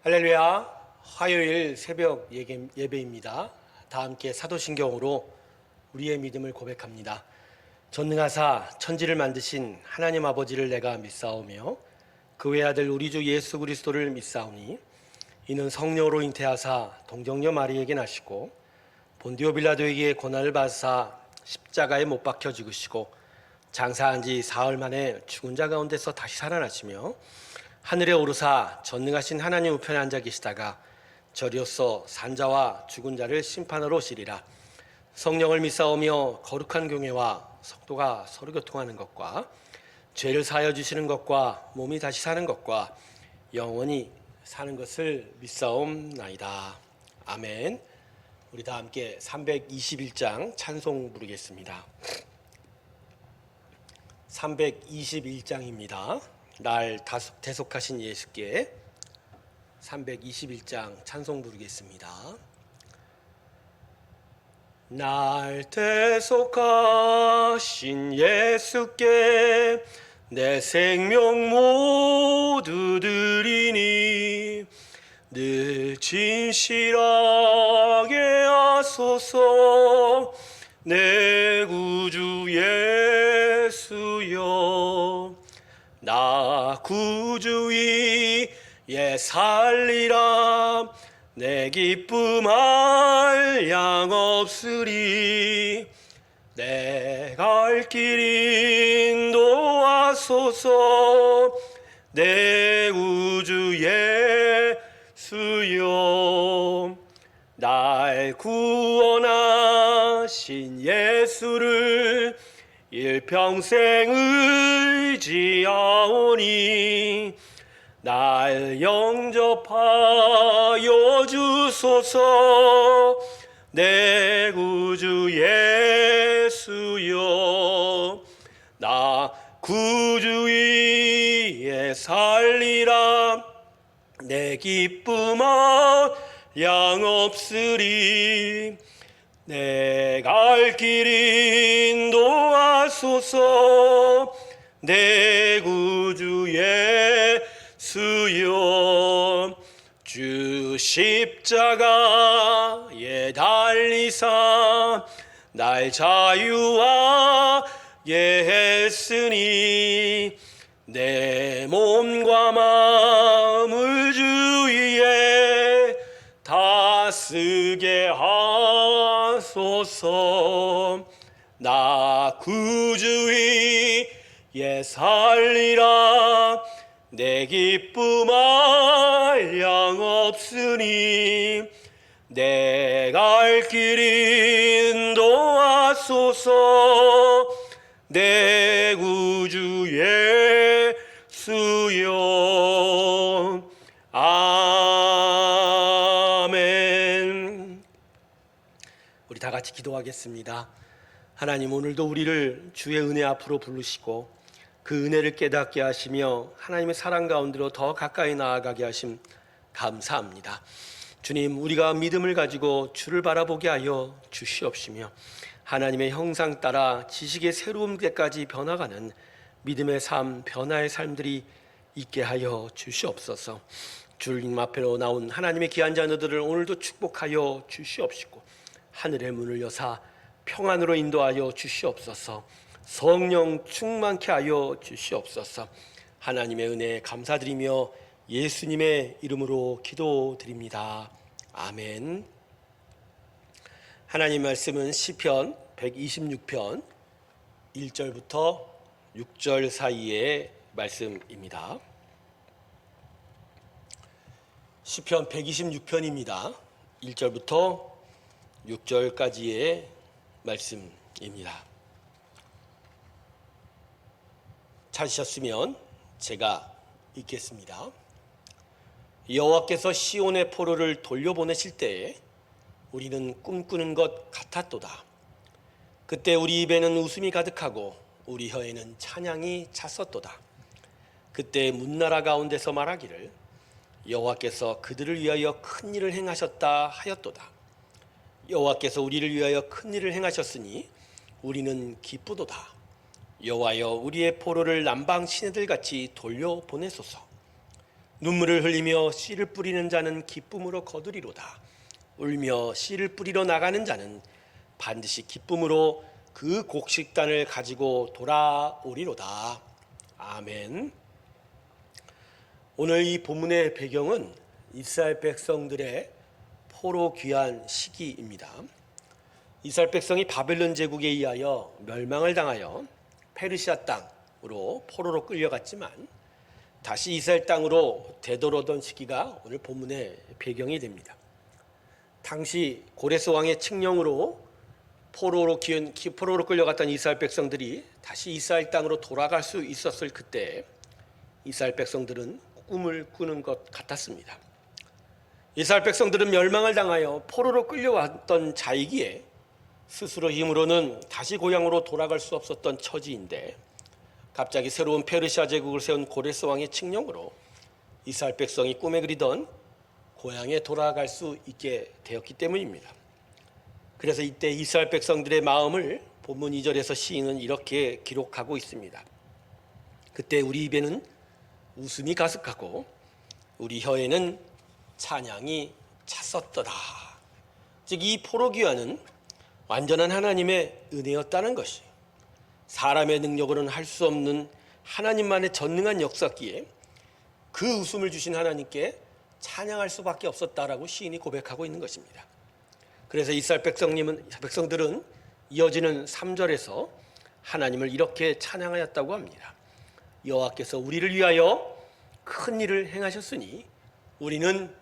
할렐루야. 화요일 새벽 예배입니다. 다 함께 사도신경으로 우리의 믿음을 고백합니다. 전능하사 천지를 만드신 하나님 아버지를 내가 믿사오며 그 외아들 우리 주 예수 그리스도를 믿사오니 이는 성령으로 잉태하사 동정녀 마리에게 나시고 본디오 빌라도에게 고난을 받으사 십자가에 못 박혀 죽으시고 장사한 지 사흘 만에 죽은 자 가운데서 다시 살아나시며 하늘에 오르사 전능하신 하나님 우편에 앉아 계시다가 저리로서 산자와 죽은 자를 심판하러 오시리라. 성령을 믿사오며 거룩한 교회와 성도가 서로 교통하는 것과 죄를 사하여 주시는 것과 몸이 다시 사는 것과 영원히 사는 것을 믿사옵나이다. 아멘. 우리 다 함께 321장 찬송 부르겠습니다. 321장입니다. 날 대속하신 예수께 321장 찬송 부르겠습니다. 날 대속하신 예수께 내 생명 모두 드리니 늘 진실하게 하소서. 내 구주 예수여, 나 구주 위에 살리라. 내 기쁨 한량 없으리. 내 갈 길 인도하소서. 내 구주 예수여, 날 구원하신 예수를 일평생 의지하오니 날 영접하여 주소서. 내 구주 예수여, 나 구주 위에 살리라. 내 기쁨 한량 없으리. 내 갈 길 인도하소서. 내 구주 예수여, 주 십자가에 달리사 날 자유하게 했으니 내 몸과 마음을 주 위에 다 쓰게 하소서. 나 구주 위에 살리라. 내 기쁨 한량 없으니 내 갈 길 인도하소서. 내 구주 예수여, 아멘. 우리 다 같이 기도하겠습니다. 하나님, 오늘도 우리를 주의 은혜 앞으로 부르시고 그 은혜를 깨닫게 하시며 하나님의 사랑 가운데로 더 가까이 나아가게 하심 감사합니다. 주님, 우리가 믿음을 가지고 주를 바라보게 하여 주시옵시며 하나님의 형상 따라 지식의 새로운 데까지 변화가는 믿음의 삶, 변화의 삶들이 있게 하여 주시옵소서. 주님 앞으로 나온 하나님의 귀한 자녀들을 오늘도 축복하여 주시옵시고 하늘의 문을 여사 평안으로 인도하여 주시옵소서. 성령 충만케 하여 주시옵소서. 하나님의 은혜에 감사드리며 예수님의 이름으로 기도드립니다. 아멘. 하나님 말씀은 시편 126편 1절부터 6절 사이의 말씀입니다. 시편 126편입니다. 1절부터 6절까지의 말씀입니다. 찾으셨으면 제가 읽겠습니다. 여호와께서 시온의 포로를 돌려보내실 때에 우리는 꿈꾸는 것 같았도다. 그때 우리 입에는 웃음이 가득하고 우리 혀에는 찬양이 찼었도다. 그때 문나라 가운데서 말하기를 여호와께서 그들을 위하여 큰 일을 행하셨다 하였도다. 여호와께서 우리를 위하여 큰 일을 행하셨으니 우리는 기쁘도다. 여호와여, 우리의 포로를 남방 시내들 같이 돌려보내소서. 눈물을 흘리며 씨를 뿌리는 자는 기쁨으로 거두리로다. 울며 씨를 뿌리러 나가는 자는 반드시 기쁨으로 그 곡식단을 가지고 돌아오리로다. 아멘. 오늘 이 본문의 배경은 이스라엘 백성들의 포로 귀환 시기입니다. 이스라엘 백성이 바벨론 제국에 의하여 멸망을 당하여 페르시아 땅으로 포로로 끌려갔지만 다시 이스라엘 땅으로 되돌아오던 시기가 오늘 본문의 배경이 됩니다. 당시 고레스 왕의 칙령으로 포로로 끌려갔던 이스라엘 백성들이 다시 이스라엘 땅으로 돌아갈 수 있었을 그때 이스라엘 백성들은 꿈을 꾸는 것 같았습니다. 이스라엘 백성들은 멸망을 당하여 포로로 끌려왔던 자이기에 스스로 힘으로는 다시 고향으로 돌아갈 수 없었던 처지인데 갑자기 새로운 페르시아 제국을 세운 고레스 왕의 칙령으로 이스라엘 백성이 꿈에 그리던 고향에 돌아갈 수 있게 되었기 때문입니다. 그래서 이때 이스라엘 백성들의 마음을 본문 2절에서 시인은 이렇게 기록하고 있습니다. 그때 우리 입에는 웃음이 가득하고 우리 혀에는 찬양이 찼었더라. 즉 이 포로 귀환은 완전한 하나님의 은혜였다는 것이 사람의 능력으로는 할 수 없는 하나님만의 전능한 역사기에 그 웃음을 주신 하나님께 찬양할 수밖에 없었다라고 시인이 고백하고 있는 것입니다. 그래서 이스라엘 백성들은 이어지는 3절에서 하나님을 이렇게 찬양하였다고 합니다. 여호와께서 우리를 위하여 큰 일을 행하셨으니 우리는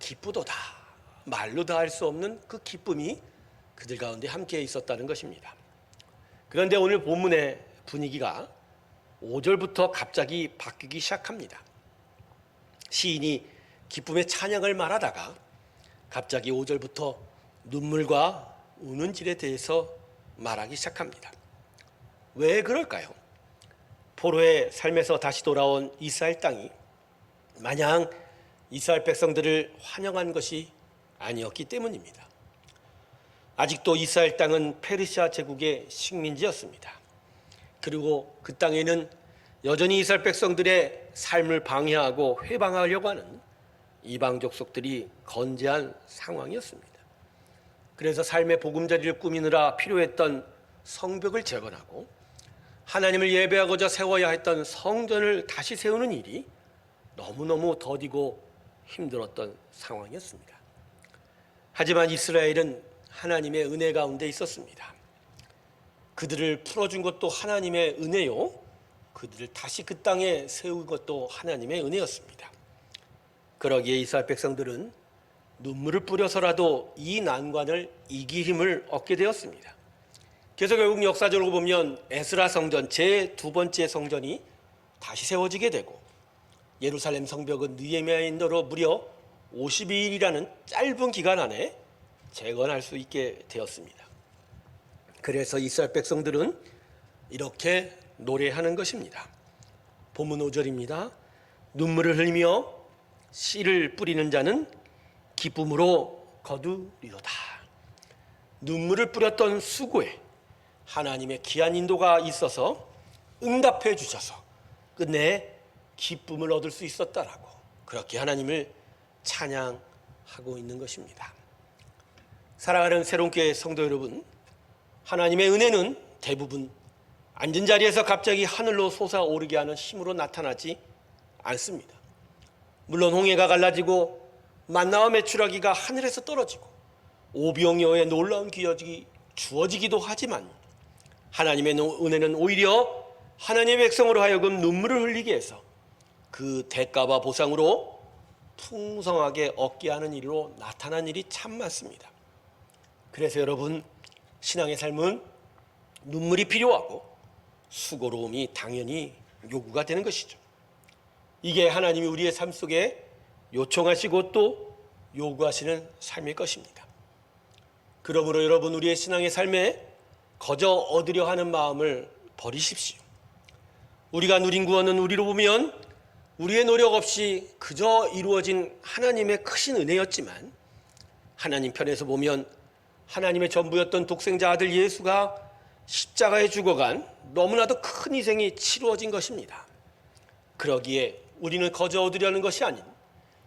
기쁘도다. 말로 다 할 수 없는 그 기쁨이 그들 가운데 함께 있었다는 것입니다. 그런데 오늘 본문의 분위기가 5절부터 갑자기 바뀌기 시작합니다. 시인이 기쁨의 찬양을 말하다가 갑자기 5절부터 눈물과 우는 질에 대해서 말하기 시작합니다. 왜 그럴까요? 포로의 삶에서 다시 돌아온 이스라엘 땅이 마냥 이스라엘 백성들을 환영한 것이 아니었기 때문입니다. 아직도 이스라엘 땅은 페르시아 제국의 식민지였습니다. 그리고 그 땅에는 여전히 이스라엘 백성들의 삶을 방해하고 회방하려고 하는 이방 족속들이 건재한 상황이었습니다. 그래서 삶의 보금자리를 꾸미느라 필요했던 성벽을 재건하고 하나님을 예배하고자 세워야 했던 성전을 다시 세우는 일이 너무너무 더디고 힘들었던 상황이었습니다. 하지만 이스라엘은 하나님의 은혜 가운데 있었습니다. 그들을 풀어준 것도 하나님의 은혜요, 그들을 다시 그 땅에 세운 것도 하나님의 은혜였습니다. 그러기에 이스라엘 백성들은 눈물을 뿌려서라도 이 난관을 이길 힘을 얻게 되었습니다. 그래서 결국 역사적으로 보면 에스라 성전, 제2 번째 성전이 다시 세워지게 되고 예루살렘 성벽은 느헤미야의 인도로 무려 52일이라는 짧은 기간 안에 재건할 수 있게 되었습니다. 그래서 이스라엘 백성들은 이렇게 노래하는 것입니다. 본문 5절입니다. 눈물을 흘리며 씨를 뿌리는 자는 기쁨으로 거두리로다. 눈물을 뿌렸던 수고에 하나님의 귀한 인도가 있어서 응답해 주셔서 끝내 기쁨을 얻을 수 있었다라고 그렇게 하나님을 찬양하고 있는 것입니다. 사랑하는 새롭게 성도 여러분, 하나님의 은혜는 대부분 앉은 자리에서 갑자기 하늘로 솟아오르게 하는 힘으로 나타나지 않습니다. 물론 홍해가 갈라지고 만나와 메추라기가 하늘에서 떨어지고 오병이어의 놀라운 기적이 주어지기도 하지만 하나님의 은혜는 오히려 하나님의 백성으로 하여금 눈물을 흘리게 해서 그 대가와 보상으로 풍성하게 얻게 하는 일로 나타난 일이 참 많습니다. 그래서 여러분, 신앙의 삶은 눈물이 필요하고 수고로움이 당연히 요구가 되는 것이죠. 이게 하나님이 우리의 삶 속에 요청하시고 또 요구하시는 삶일 것입니다. 그러므로 여러분, 우리의 신앙의 삶에 거저 얻으려 하는 마음을 버리십시오. 우리가 누린 구원은 우리로 보면 우리의 노력 없이 그저 이루어진 하나님의 크신 은혜였지만 하나님 편에서 보면 하나님의 전부였던 독생자 아들 예수가 십자가에 죽어간 너무나도 큰 희생이 치루어진 것입니다. 그러기에 우리는 거저 얻으려는 것이 아닌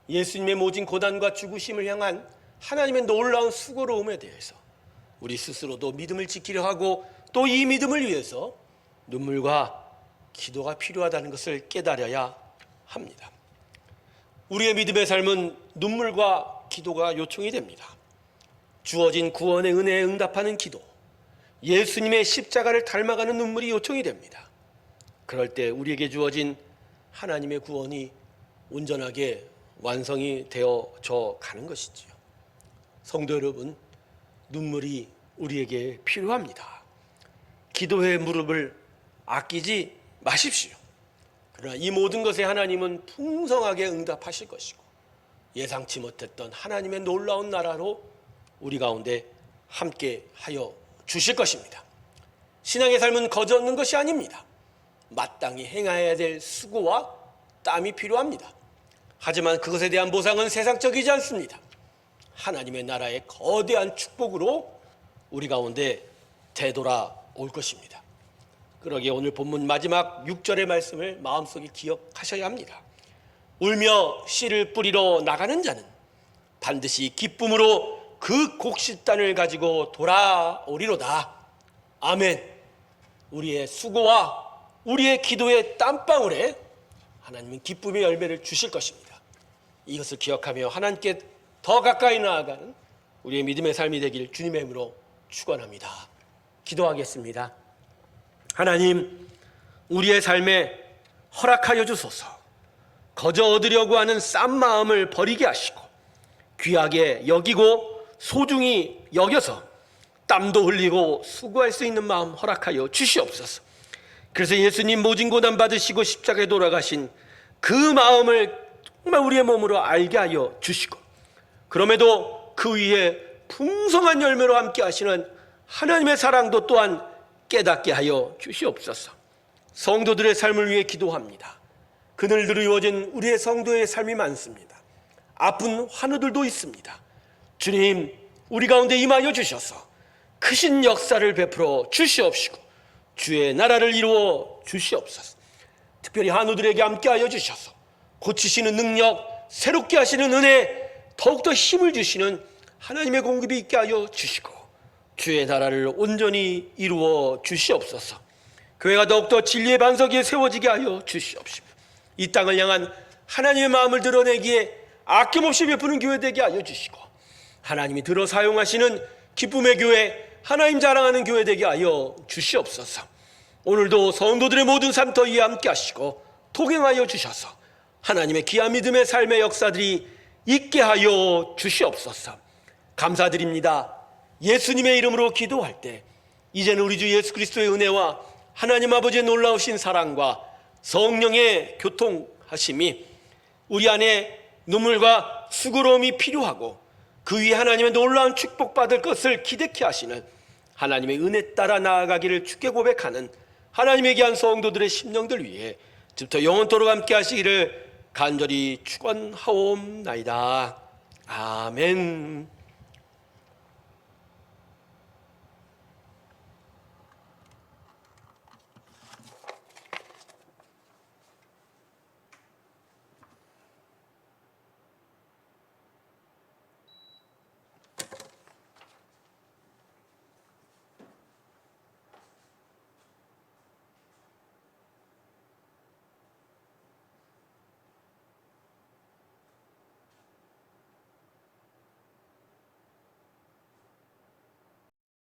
예수님의 모진 고난과 죽으심을 향한 하나님의 놀라운 수고로움에 대해서 우리 스스로도 믿음을 지키려 하고 또 이 믿음을 위해서 눈물과 기도가 필요하다는 것을 깨달아야 합니다. 우리의 믿음의 삶은 눈물과 기도가 요청이 됩니다. 주어진 구원의 은혜에 응답하는 기도, 예수님의 십자가를 닮아가는 눈물이 요청이 됩니다. 그럴 때 우리에게 주어진 하나님의 구원이 온전하게 완성이 되어져 가는 것이지요. 성도 여러분, 눈물이 우리에게 필요합니다. 기도의 무릎을 아끼지 마십시오. 그러나 이 모든 것에 하나님은 풍성하게 응답하실 것이고 예상치 못했던 하나님의 놀라운 나라로 우리 가운데 함께 하여 주실 것입니다. 신앙의 삶은 거저 얻는 것이 아닙니다. 마땅히 행해야 될 수고와 땀이 필요합니다. 하지만 그것에 대한 보상은 세상적이지 않습니다. 하나님의 나라의 거대한 축복으로 우리 가운데 되돌아올 것입니다. 그러기에 오늘 본문 마지막 6절의 말씀을 마음속에 기억하셔야 합니다. 울며 씨를 뿌리러 나가는 자는 반드시 기쁨으로 그 곡식단을 가지고 돌아오리로다. 아멘. 우리의 수고와 우리의 기도의 땀방울에 하나님은 기쁨의 열매를 주실 것입니다. 이것을 기억하며 하나님께 더 가까이 나아가는 우리의 믿음의 삶이 되길 주님의 이름으로 축원합니다. 기도하겠습니다. 하나님, 우리의 삶에 허락하여 주소서. 거저 얻으려고 하는 싼 마음을 버리게 하시고 귀하게 여기고 소중히 여겨서 땀도 흘리고 수고할 수 있는 마음 허락하여 주시옵소서. 그래서 예수님 모진 고난 받으시고 십자가에 돌아가신 그 마음을 정말 우리의 몸으로 알게 하여 주시고 그럼에도 그 위에 풍성한 열매로 함께 하시는 하나님의 사랑도 또한 깨닫게 하여 주시옵소서. 성도들의 삶을 위해 기도합니다. 그늘들로 이루어진 우리의 성도의 삶이 많습니다. 아픈 환우들도 있습니다. 주님, 우리 가운데 임하여 주셔서 크신 역사를 베풀어 주시옵시고 주의 나라를 이루어 주시옵소서. 특별히 환우들에게 함께하여 주셔서 고치시는 능력, 새롭게 하시는 은혜, 더욱더 힘을 주시는 하나님의 공급이 있게 하여 주시고 주의 나라를 온전히 이루어 주시옵소서. 교회가 더욱더 진리의 반석 위에 세워지게 하여 주시옵시고 이 땅을 향한 하나님의 마음을 드러내기에 아낌없이 베푸는 교회 되게 하여 주시고 하나님이 들어 사용하시는 기쁨의 교회, 하나님 자랑하는 교회 되게 하여 주시옵소서. 오늘도 성도들의 모든 삶터 위에 함께 하시고 동행하여 주셔서 하나님의 귀한 믿음의 삶의 역사들이 있게 하여 주시옵소서. 감사드립니다. 예수님의 이름으로 기도할 때 이제는 우리 주 예수 그리스도의 은혜와 하나님 아버지의 놀라우신 사랑과 성령의 교통하심이 우리 안에 눈물과 수고로움이 필요하고 그 위에 하나님의 놀라운 축복받을 것을 기대케 하시는 하나님의 은혜 따라 나아가기를 주께 고백하는 하나님의 귀한 성도들의 심령들 위해 지금부터 영원토록 함께 하시기를 간절히 축원하옵나이다. 아멘.